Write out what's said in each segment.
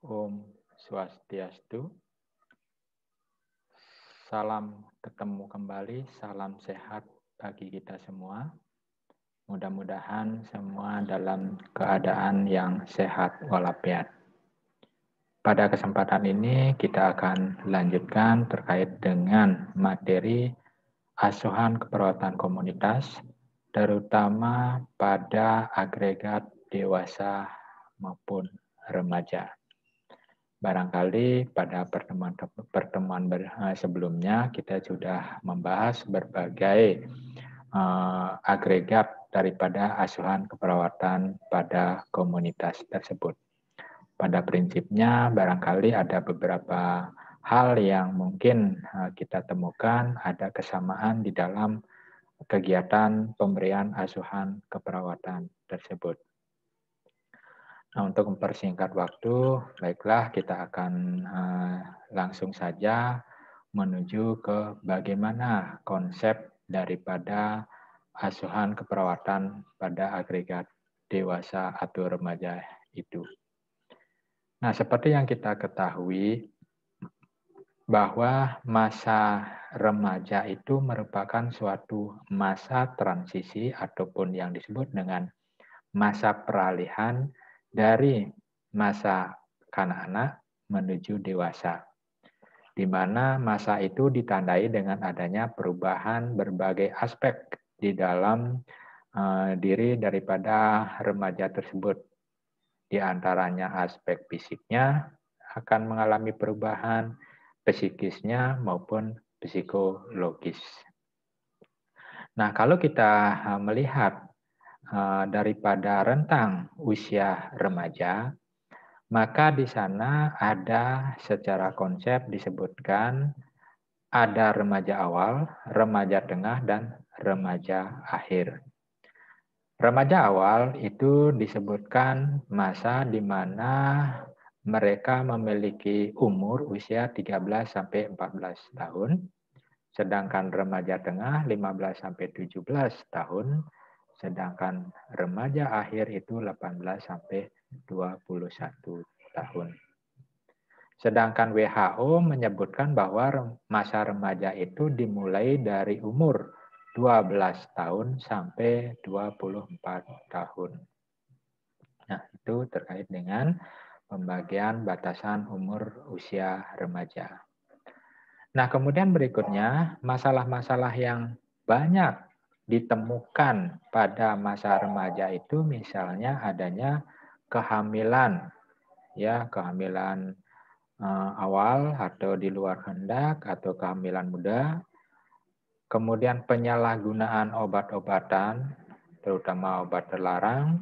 Om Swastiastu. Salam ketemu kembali, salam sehat bagi kita semua. Mudah-mudahan semua dalam keadaan yang sehat walafiat. Pada kesempatan ini kita akan lanjutkan terkait dengan materi asuhan keperawatan komunitas, terutama pada agregat dewasa maupun remaja. Barangkali pada pertemuan sebelumnya kita sudah membahas berbagai agregat daripada asuhan keperawatan pada komunitas tersebut. Pada prinsipnya barangkali ada beberapa hal yang mungkin kita temukan ada kesamaan di dalam kegiatan pemberian asuhan keperawatan tersebut. Nah, untuk mempersingkat waktu, baiklah kita akan langsung saja menuju ke bagaimana konsep daripada asuhan keperawatan pada agregat dewasa atau remaja itu. Nah, seperti yang kita ketahui bahwa masa remaja itu merupakan suatu masa transisi ataupun yang disebut dengan masa peralihan dari masa kanak-kanak menuju dewasa, di mana masa itu ditandai dengan adanya perubahan berbagai aspek di dalam diri daripada remaja tersebut. Di antaranya aspek fisiknya akan mengalami perubahan, psikisnya maupun psikologis. Nah, kalau kita melihat daripada rentang usia remaja, maka di sana ada secara konsep disebutkan ada remaja awal, remaja tengah, dan remaja akhir. Remaja awal itu disebutkan masa di mana mereka memiliki umur usia 13 sampai 14 tahun, sedangkan remaja tengah 15 sampai 17 tahun, sedangkan remaja akhir itu 18 sampai 21 tahun. Sedangkan WHO menyebutkan bahwa masa remaja itu dimulai dari umur 12 tahun sampai 24 tahun. Nah, itu terkait dengan pembagian batasan umur usia remaja. Nah, kemudian berikutnya, masalah-masalah yang banyak ditemukan pada masa remaja itu misalnya adanya kehamilan, ya kehamilan awal atau di luar kehendak atau kehamilan muda, kemudian penyalahgunaan obat-obatan, terutama obat terlarang,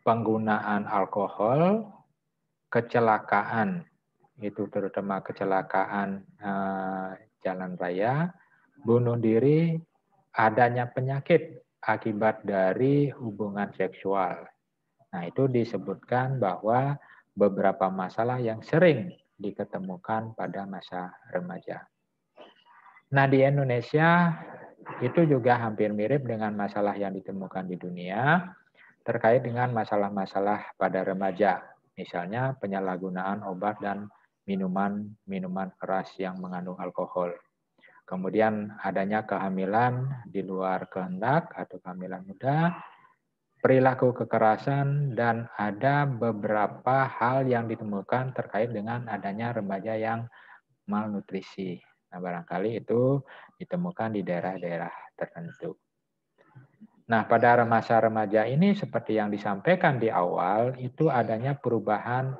penggunaan alkohol, kecelakaan, itu terutama kecelakaan jalan raya, bunuh diri, adanya penyakit akibat dari hubungan seksual. Nah, itu disebutkan bahwa beberapa masalah yang sering diketemukan pada masa remaja. Nah, di Indonesia itu juga hampir mirip dengan masalah yang ditemukan di dunia terkait dengan masalah-masalah pada remaja. Misalnya penyalahgunaan obat dan minuman keras yang mengandung alkohol. Kemudian adanya kehamilan di luar kehendak atau kehamilan muda, perilaku kekerasan, dan ada beberapa hal yang ditemukan terkait dengan adanya remaja yang malnutrisi. Nah, barangkali itu ditemukan di daerah-daerah tertentu. Nah, pada masa remaja ini seperti yang disampaikan di awal, itu adanya perubahan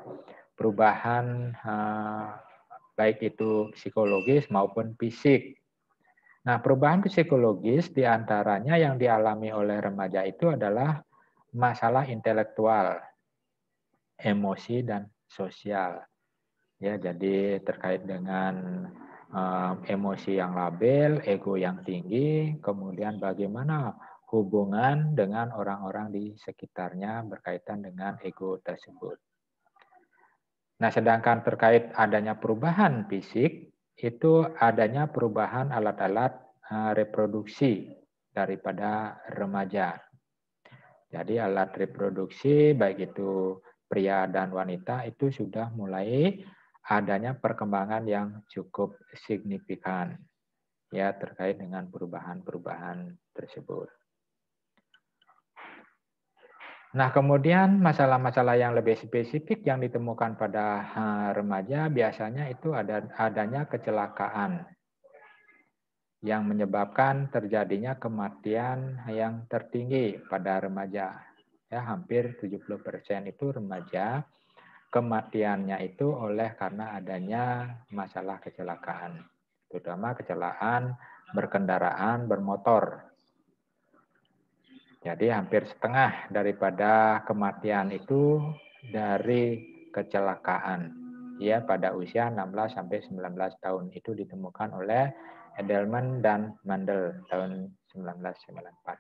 baik itu psikologis maupun fisik. Nah, perubahan psikologis diantaranya yang dialami oleh remaja itu adalah masalah intelektual, emosi, dan sosial. Ya, jadi terkait dengan emosi yang labil, ego yang tinggi, kemudian bagaimana hubungan dengan orang-orang di sekitarnya berkaitan dengan ego tersebut. Nah, sedangkan terkait adanya perubahan fisik, itu adanya perubahan alat-alat reproduksi daripada remaja. Jadi alat reproduksi baik itu pria dan wanita itu sudah mulai adanya perkembangan yang cukup signifikan ya terkait dengan perubahan-perubahan tersebut. Nah, kemudian masalah-masalah yang lebih spesifik yang ditemukan pada remaja biasanya itu adanya kecelakaan yang menyebabkan terjadinya kematian yang tertinggi pada remaja. Ya, hampir 70% itu remaja kematiannya itu karena adanya masalah kecelakaan, terutama kecelakaan berkendaraan bermotor. Jadi hampir setengah daripada kematian itu dari kecelakaan. Ya, pada usia 16 sampai 19 tahun itu ditemukan oleh Edelman dan Mandel tahun 1994.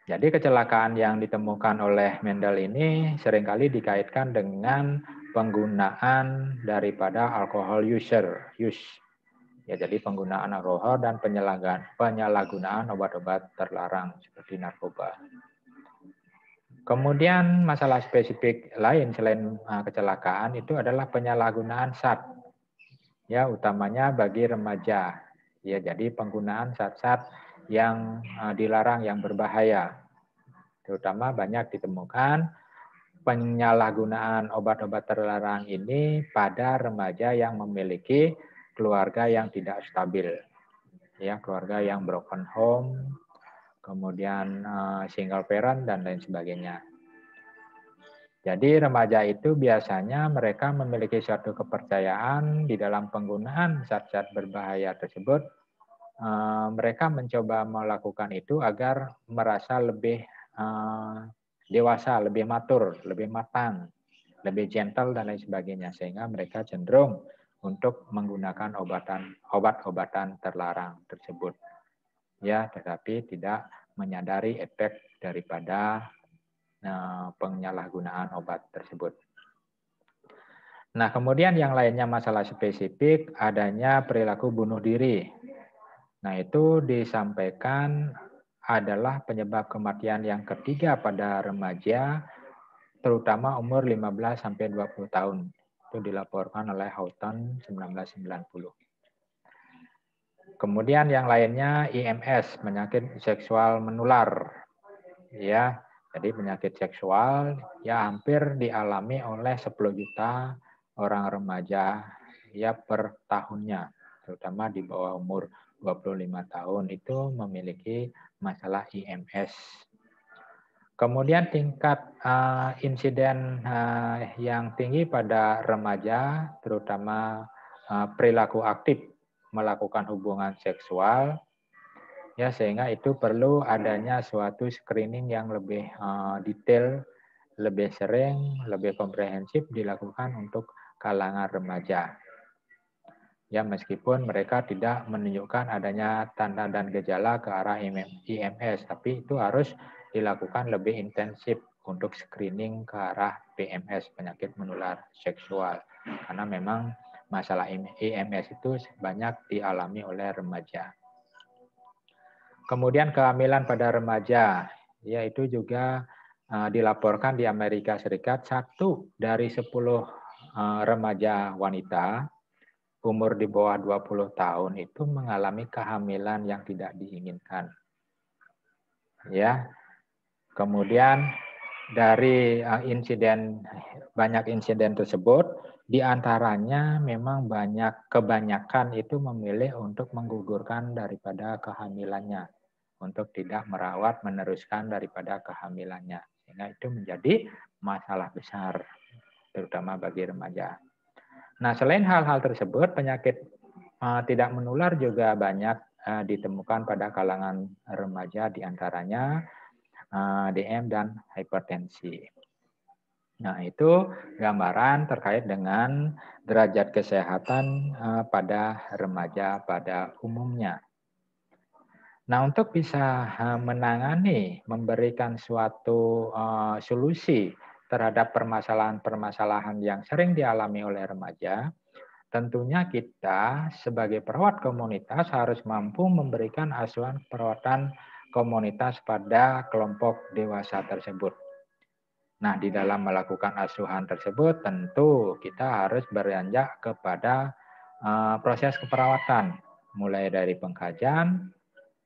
Jadi kecelakaan yang ditemukan oleh Mendel ini seringkali dikaitkan dengan penggunaan daripada alkohol use. Ya, jadi penggunaan alkohol dan penyalahgunaan obat-obat terlarang seperti narkoba. Kemudian masalah spesifik lain selain kecelakaan itu adalah penyalahgunaan zat. Ya, utamanya bagi remaja. Ya, jadi penggunaan zat-zat yang dilarang yang berbahaya. Terutama banyak ditemukan penyalahgunaan obat-obat terlarang ini pada remaja yang memiliki keluarga yang tidak stabil. Ya, keluarga yang broken home, kemudian single parent dan lain sebagainya. Jadi remaja itu biasanya mereka memiliki suatu kepercayaan di dalam penggunaan zat-zat berbahaya tersebut. Mereka mencoba melakukan itu agar merasa lebih dewasa, lebih matur, lebih matang, lebih gentle dan lain sebagainya, sehingga mereka cenderung untuk menggunakan obat-obatan terlarang tersebut. Ya, tetapi tidak menyadari efek daripada penyalahgunaan obat tersebut. Nah, kemudian yang lainnya masalah spesifik adanya perilaku bunuh diri. Nah, itu disampaikan adalah penyebab kematian yang ketiga pada remaja, terutama umur 15 sampai 20 tahun. Itu dilaporkan oleh Houghton 1990. Kemudian yang lainnya IMS, penyakit seksual menular. Ya, jadi penyakit seksual ya hampir dialami oleh 10 juta orang remaja ya per tahunnya, terutama di bawah umur 25 tahun itu memiliki masalah IMS. Kemudian tingkat insiden yang tinggi pada remaja, terutama perilaku aktif melakukan hubungan seksual, ya sehingga itu perlu adanya suatu screening yang lebih detail, lebih sering, lebih komprehensif dilakukan untuk kalangan remaja. Ya, meskipun mereka tidak menunjukkan adanya tanda dan gejala ke arah IMS, tapi itu harus dilakukan lebih intensif untuk screening ke arah PMS, penyakit menular seksual. Karena memang masalah IMS itu banyak dialami oleh remaja. Kemudian kehamilan pada remaja, yaitu juga dilaporkan di Amerika Serikat 1 dari 10 remaja wanita umur di bawah 20 tahun itu mengalami kehamilan yang tidak diinginkan. Ya. Kemudian dari banyak insiden tersebut, di antaranya memang kebanyakan itu memilih untuk menggugurkan daripada kehamilannya, untuk tidak merawat meneruskan daripada kehamilannya. Sehingga itu menjadi masalah besar, terutama bagi remaja. Nah, selain hal-hal tersebut, penyakit tidak menular juga banyak ditemukan pada kalangan remaja, diantaranya DM dan hipertensi. Nah, itu gambaran terkait dengan derajat kesehatan pada remaja pada umumnya. Nah, untuk bisa menangani, memberikan suatu solusi terhadap permasalahan-permasalahan yang sering dialami oleh remaja, tentunya kita sebagai perawat komunitas harus mampu memberikan asuhan perawatan komunitas pada kelompok dewasa tersebut. Nah, di dalam melakukan asuhan tersebut tentu kita harus beranjak kepada proses keperawatan, mulai dari pengkajian,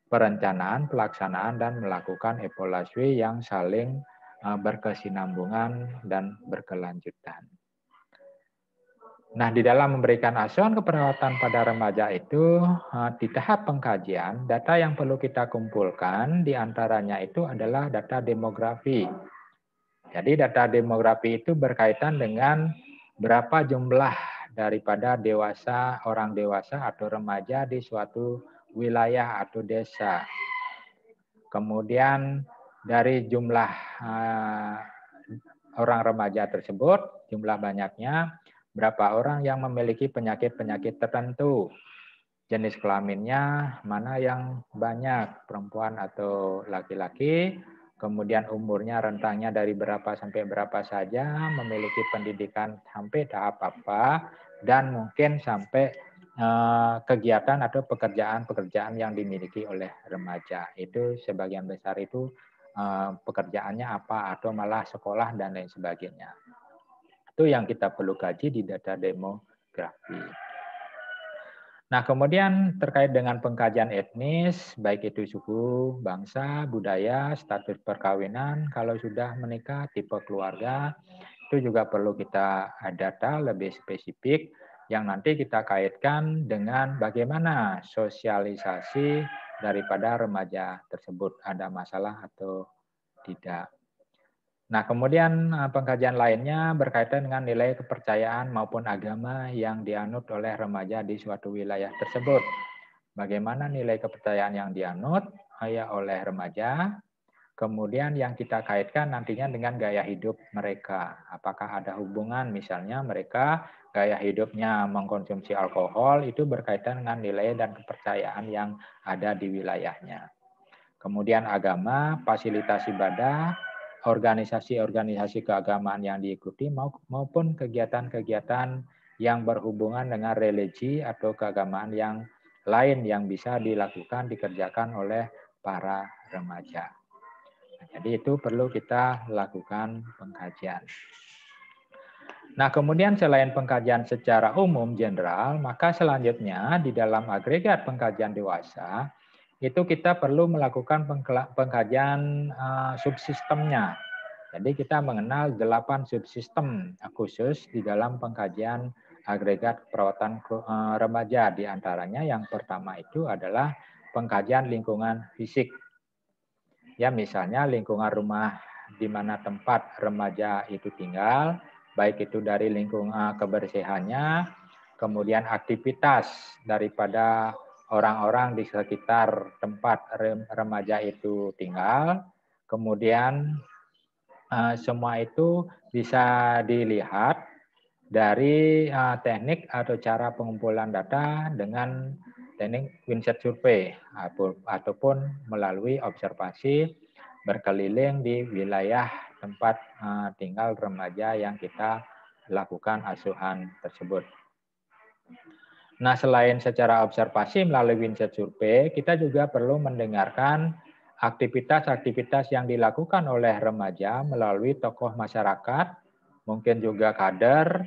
perencanaan, pelaksanaan, dan melakukan evaluasi yang saling berkesinambungan dan berkelanjutan. Nah, di dalam memberikan asuhan keperawatan pada remaja itu, di tahap pengkajian, data yang perlu kita kumpulkan diantaranya itu adalah data demografi. Jadi data demografi itu berkaitan dengan berapa jumlah daripada orang dewasa atau remaja di suatu wilayah atau desa. Kemudian dari jumlah orang remaja tersebut, jumlah banyaknya, berapa orang yang memiliki penyakit-penyakit tertentu, jenis kelaminnya mana yang banyak, perempuan atau laki-laki, kemudian umurnya rentangnya dari berapa sampai berapa saja, memiliki pendidikan sampai tahap apa, dan mungkin sampai kegiatan atau pekerjaan-pekerjaan yang dimiliki oleh remaja. Itu sebagian besar itu pekerjaannya apa, atau malah sekolah dan lain sebagainya. Itu yang kita perlu kaji di data demografi. Nah, kemudian terkait dengan pengkajian etnis, baik itu suku, bangsa, budaya, status perkawinan, kalau sudah menikah, tipe keluarga, itu juga perlu kita data lebih spesifik yang nanti kita kaitkan dengan bagaimana sosialisasi daripada remaja tersebut, ada masalah atau tidak. Nah, kemudian pengkajian lainnya berkaitan dengan nilai kepercayaan maupun agama yang dianut oleh remaja di suatu wilayah tersebut. Bagaimana nilai kepercayaan yang dianut oleh remaja, kemudian yang kita kaitkan nantinya dengan gaya hidup mereka. Apakah ada hubungan misalnya mereka gaya hidupnya mengkonsumsi alkohol, itu berkaitan dengan nilai dan kepercayaan yang ada di wilayahnya. Kemudian agama, fasilitas ibadah, organisasi-organisasi keagamaan yang diikuti maupun kegiatan-kegiatan yang berhubungan dengan religi atau keagamaan yang lain yang bisa dilakukan, dikerjakan oleh para remaja. Jadi itu perlu kita lakukan pengkajian. Nah, kemudian selain pengkajian secara umum general, maka selanjutnya di dalam agregat pengkajian dewasa itu kita perlu melakukan pengkajian subsistemnya. Jadi kita mengenal 8 subsistem khusus di dalam pengkajian agregat perawatan remaja. Di antaranya yang pertama itu adalah pengkajian lingkungan fisik. Ya, misalnya lingkungan rumah di mana tempat remaja itu tinggal, baik itu dari lingkungan kebersihannya, kemudian aktivitas daripada orang-orang di sekitar tempat remaja itu tinggal, kemudian semua itu bisa dilihat dari teknik atau cara pengumpulan data dengan teknik Winset Survey ataupun melalui observasi berkeliling di wilayah tempat tinggal remaja yang kita lakukan asuhan tersebut. Nah, selain secara observasi melalui Winset Survey, kita juga perlu mendengarkan aktivitas-aktivitas yang dilakukan oleh remaja melalui tokoh masyarakat, mungkin juga kader,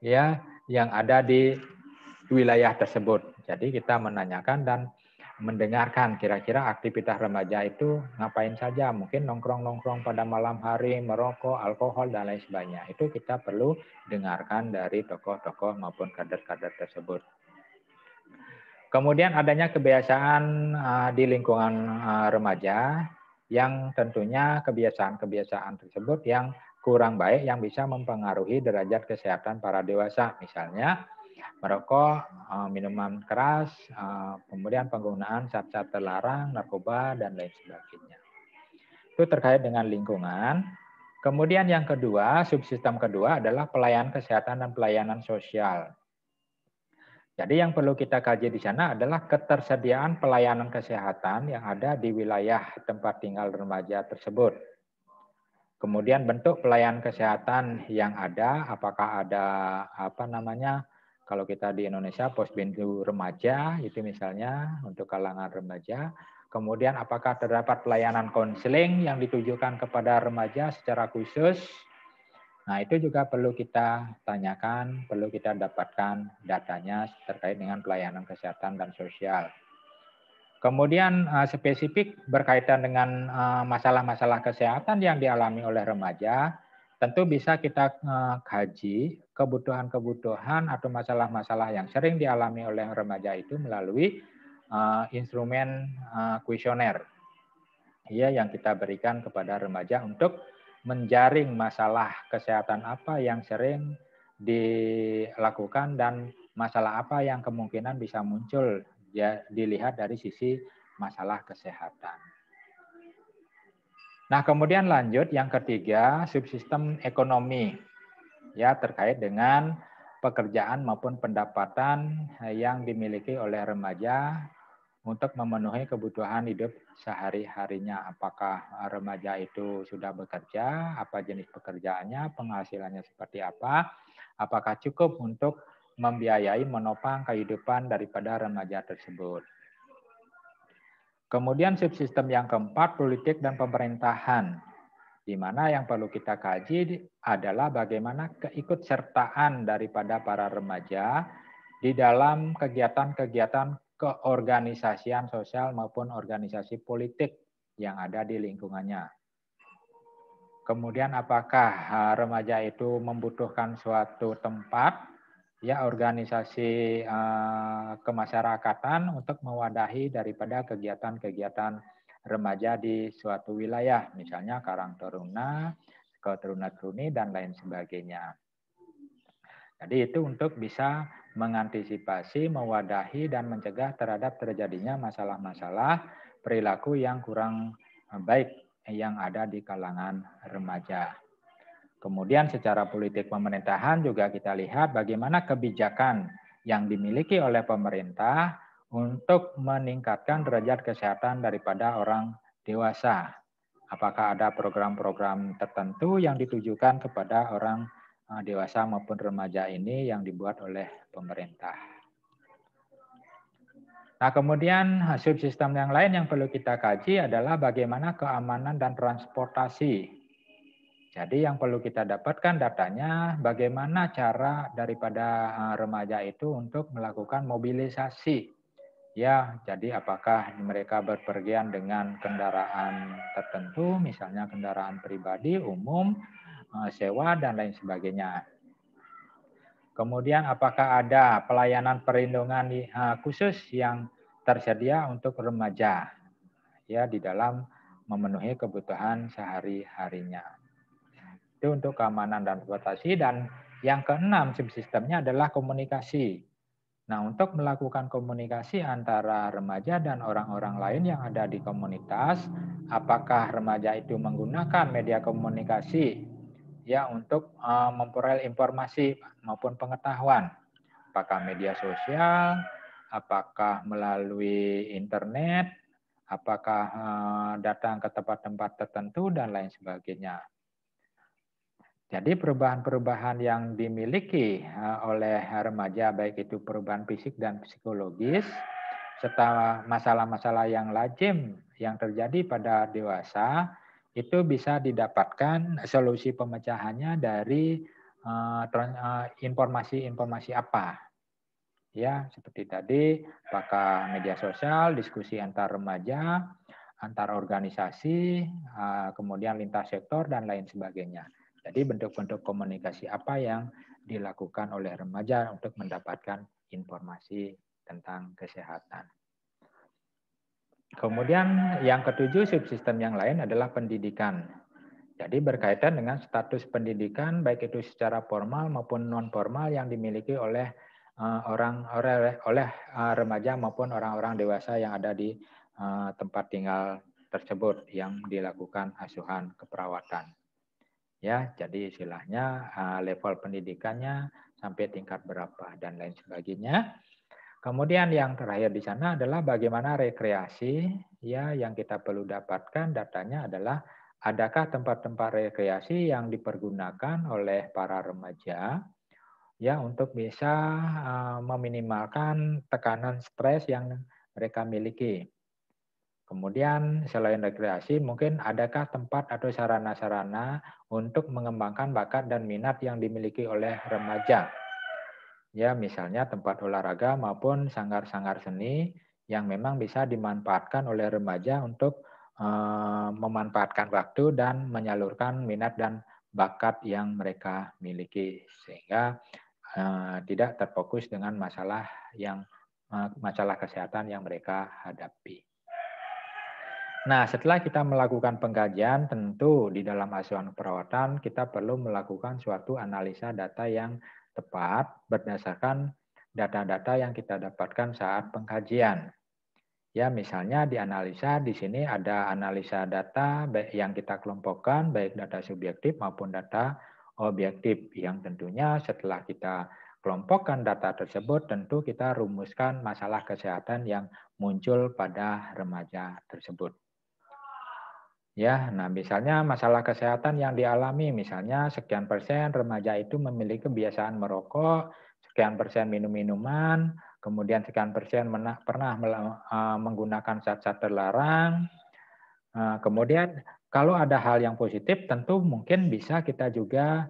ya, yang ada di wilayah tersebut. Jadi kita menanyakan dan mendengarkan kira-kira aktivitas remaja itu ngapain saja, mungkin nongkrong-nongkrong pada malam hari, merokok, alkohol, dan lain sebagainya. Itu kita perlu dengarkan dari tokoh-tokoh maupun kader-kader tersebut. Kemudian adanya kebiasaan di lingkungan remaja yang tentunya kebiasaan-kebiasaan tersebut yang kurang baik yang bisa mempengaruhi derajat kesehatan para dewasa. Misalnya merokok, minuman keras, kemudian penggunaan zat-zat terlarang, narkoba, dan lain sebagainya. Itu terkait dengan lingkungan. Kemudian yang kedua, subsistem kedua adalah pelayanan kesehatan dan pelayanan sosial. Jadi yang perlu kita kaji di sana adalah ketersediaan pelayanan kesehatan yang ada di wilayah tempat tinggal remaja tersebut. Kemudian bentuk pelayanan kesehatan yang ada, apakah ada kalau kita di Indonesia posbindu remaja itu misalnya untuk kalangan remaja. Kemudian apakah terdapat pelayanan konseling yang ditujukan kepada remaja secara khusus? Nah, itu juga perlu kita tanyakan, perlu kita dapatkan datanya terkait dengan pelayanan kesehatan dan sosial. Kemudian spesifik berkaitan dengan masalah-masalah kesehatan yang dialami oleh remaja, tentu bisa kita kaji kebutuhan-kebutuhan atau masalah-masalah yang sering dialami oleh remaja itu melalui instrumen kuesioner ya, yang kita berikan kepada remaja untuk menjaring masalah kesehatan apa yang sering dilakukan dan masalah apa yang kemungkinan bisa muncul ya, dilihat dari sisi masalah kesehatan. Nah, kemudian lanjut yang ketiga, subsistem ekonomi ya, terkait dengan pekerjaan maupun pendapatan yang dimiliki oleh remaja untuk memenuhi kebutuhan hidup sehari-harinya. Apakah remaja itu sudah bekerja, apa jenis pekerjaannya, penghasilannya seperti apa, apakah cukup untuk membiayai menopang kehidupan daripada remaja tersebut. Kemudian subsistem yang keempat, politik dan pemerintahan, di mana yang perlu kita kaji adalah bagaimana keikutsertaan daripada para remaja di dalam kegiatan-kegiatan keorganisasian sosial maupun organisasi politik yang ada di lingkungannya. Kemudian apakah remaja itu membutuhkan suatu tempat, ya, organisasi kemasyarakatan untuk mewadahi daripada kegiatan-kegiatan remaja di suatu wilayah, misalnya Karang Taruna, Taruna-Truni, dan lain sebagainya. Jadi itu untuk bisa mengantisipasi, mewadahi, dan mencegah terhadap terjadinya masalah-masalah perilaku yang kurang baik yang ada di kalangan remaja. Kemudian secara politik pemerintahan juga kita lihat bagaimana kebijakan yang dimiliki oleh pemerintah untuk meningkatkan derajat kesehatan daripada orang dewasa. Apakah ada program-program tertentu yang ditujukan kepada orang dewasa maupun remaja ini yang dibuat oleh pemerintah. Nah, kemudian subsistem yang lain yang perlu kita kaji adalah bagaimana keamanan dan transportasi. Jadi yang perlu kita dapatkan datanya bagaimana cara daripada remaja itu untuk melakukan mobilisasi. Ya, jadi apakah mereka berpergian dengan kendaraan tertentu, misalnya kendaraan pribadi, umum, sewa, dan lain sebagainya. Kemudian apakah ada pelayanan perlindungan khusus yang tersedia untuk remaja ya di dalam memenuhi kebutuhan sehari-harinya. Itu untuk keamanan dan transportasi. Dan yang keenam subsistemnya adalah komunikasi. Nah, untuk melakukan komunikasi antara remaja dan orang-orang lain yang ada di komunitas, apakah remaja itu menggunakan media komunikasi ya untuk memperoleh informasi maupun pengetahuan, apakah media sosial, apakah melalui internet, apakah datang ke tempat-tempat tertentu dan lain sebagainya. Jadi perubahan-perubahan yang dimiliki oleh remaja, baik itu perubahan fisik dan psikologis, serta masalah-masalah yang lazim yang terjadi pada dewasa, itu bisa didapatkan solusi pemecahannya dari informasi-informasi apa. Ya, seperti tadi, apakah media sosial, diskusi antar remaja, antar organisasi, kemudian lintas sektor, dan lain sebagainya. Jadi bentuk-bentuk komunikasi apa yang dilakukan oleh remaja untuk mendapatkan informasi tentang kesehatan. Kemudian yang ketujuh, subsistem yang lain adalah pendidikan. Jadi berkaitan dengan status pendidikan baik itu secara formal maupun non formal yang dimiliki oleh remaja maupun orang-orang dewasa yang ada di tempat tinggal tersebut yang dilakukan asuhan keperawatan. Ya, jadi istilahnya level pendidikannya sampai tingkat berapa dan lain sebagainya. Kemudian yang terakhir di sana adalah bagaimana rekreasi, ya, yang kita perlu dapatkan datanya adalah adakah tempat-tempat rekreasi yang dipergunakan oleh para remaja ya untuk bisa meminimalkan tekanan stres yang mereka miliki. Kemudian selain rekreasi, mungkin adakah tempat atau sarana-sarana untuk mengembangkan bakat dan minat yang dimiliki oleh remaja? Ya, misalnya tempat olahraga maupun sanggar-sanggar seni yang memang bisa dimanfaatkan oleh remaja untuk memanfaatkan waktu dan menyalurkan minat dan bakat yang mereka miliki sehingga tidak terfokus dengan masalah kesehatan yang mereka hadapi. Nah, setelah kita melakukan pengkajian, tentu di dalam asuhan perawatan kita perlu melakukan suatu analisa data yang tepat berdasarkan data-data yang kita dapatkan saat pengkajian. Ya, misalnya di analisa di sini ada analisa data baik yang kita kelompokkan, baik data subjektif maupun data objektif, yang tentunya setelah kita kelompokkan data tersebut, tentu kita rumuskan masalah kesehatan yang muncul pada remaja tersebut. Ya, nah misalnya masalah kesehatan yang dialami, misalnya sekian persen remaja itu memiliki kebiasaan merokok, sekian persen minum minuman, kemudian sekian persen pernah menggunakan zat-zat terlarang. Kemudian kalau ada hal yang positif, tentu mungkin bisa kita juga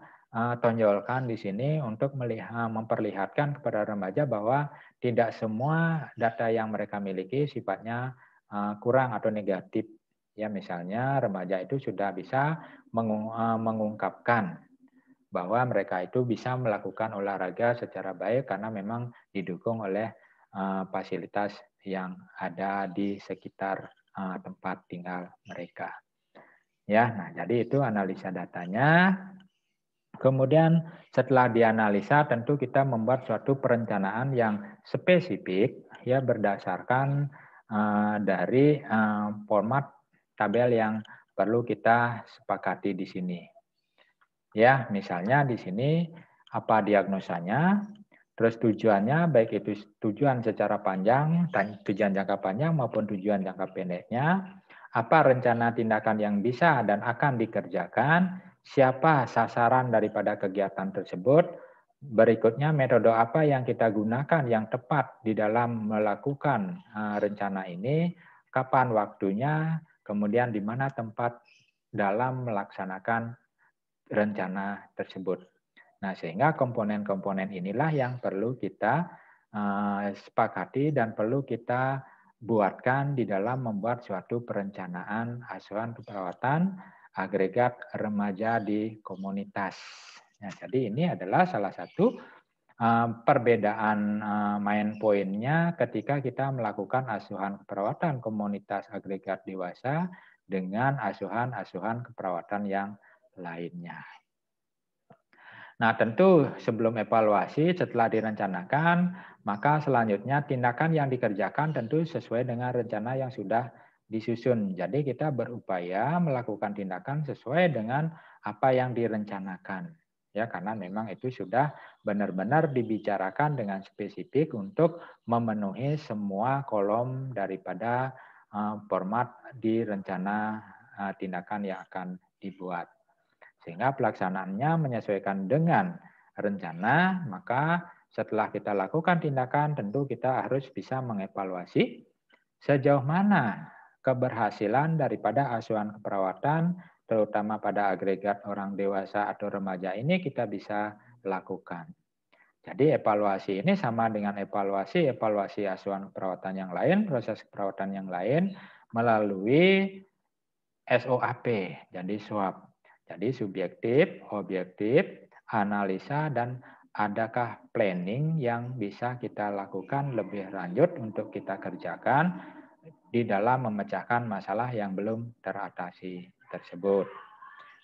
tonjolkan di sini untuk memperlihatkan kepada remaja bahwa tidak semua data yang mereka miliki sifatnya kurang atau negatif. Ya, misalnya remaja itu sudah bisa mengungkapkan bahwa mereka itu bisa melakukan olahraga secara baik karena memang didukung oleh fasilitas yang ada di sekitar tempat tinggal mereka. Ya, nah jadi itu analisa datanya. Kemudian setelah dianalisa tentu kita membuat suatu perencanaan yang spesifik ya berdasarkan dari format tabel yang perlu kita sepakati di sini. Ya, misalnya di sini apa diagnosanya, terus tujuannya baik itu tujuan secara panjang, tujuan jangka panjang maupun tujuan jangka pendeknya, apa rencana tindakan yang bisa dan akan dikerjakan, siapa sasaran daripada kegiatan tersebut, berikutnya metode apa yang kita gunakan yang tepat di dalam melakukan rencana ini, kapan waktunya, kemudian di mana tempat dalam melaksanakan rencana tersebut. Nah, sehingga komponen-komponen inilah yang perlu kita sepakati dan perlu kita buatkan di dalam membuat suatu perencanaan asuhan keperawatan agregat remaja di komunitas. Nah, jadi ini adalah salah satu perbedaan main poinnya ketika kita melakukan asuhan keperawatan komunitas agregat dewasa dengan asuhan-asuhan keperawatan yang lainnya. Nah, tentu sebelum evaluasi setelah direncanakan, maka selanjutnya tindakan yang dikerjakan tentu sesuai dengan rencana yang sudah disusun. Jadi kita berupaya melakukan tindakan sesuai dengan apa yang direncanakan. Ya, karena memang itu sudah benar-benar dibicarakan dengan spesifik untuk memenuhi semua kolom daripada format di rencana tindakan yang akan dibuat. Sehingga pelaksanaannya menyesuaikan dengan rencana, maka setelah kita lakukan tindakan, tentu kita harus bisa mengevaluasi sejauh mana keberhasilan daripada asuhan keperawatan, terutama pada agregat orang dewasa atau remaja ini kita bisa lakukan. Jadi evaluasi ini sama dengan evaluasi asuhan keperawatan yang lain, proses keperawatan yang lain melalui SOAP, jadi SWOT. Jadi subjektif, objektif, analisa, dan adakah planning yang bisa kita lakukan lebih lanjut untuk kita kerjakan di dalam memecahkan masalah yang belum teratasi tersebut.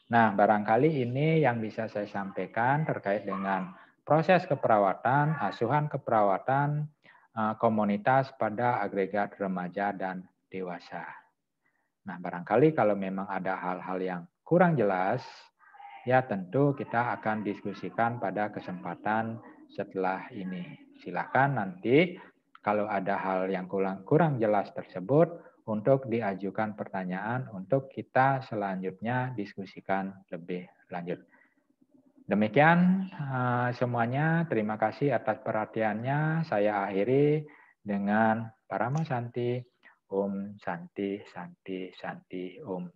Nah, barangkali ini yang bisa saya sampaikan terkait dengan proses keperawatan, asuhan keperawatan komunitas pada agregat remaja dan dewasa. Nah, barangkali kalau memang ada hal-hal yang kurang jelas, ya tentu kita akan diskusikan pada kesempatan setelah ini. Silakan nanti kalau ada hal yang kurang jelas tersebut untuk diajukan pertanyaan untuk kita selanjutnya diskusikan lebih lanjut. Demikian semuanya. Terima kasih atas perhatiannya. Saya akhiri dengan Paramasanti. Om Santi, Santi, Santi, Om.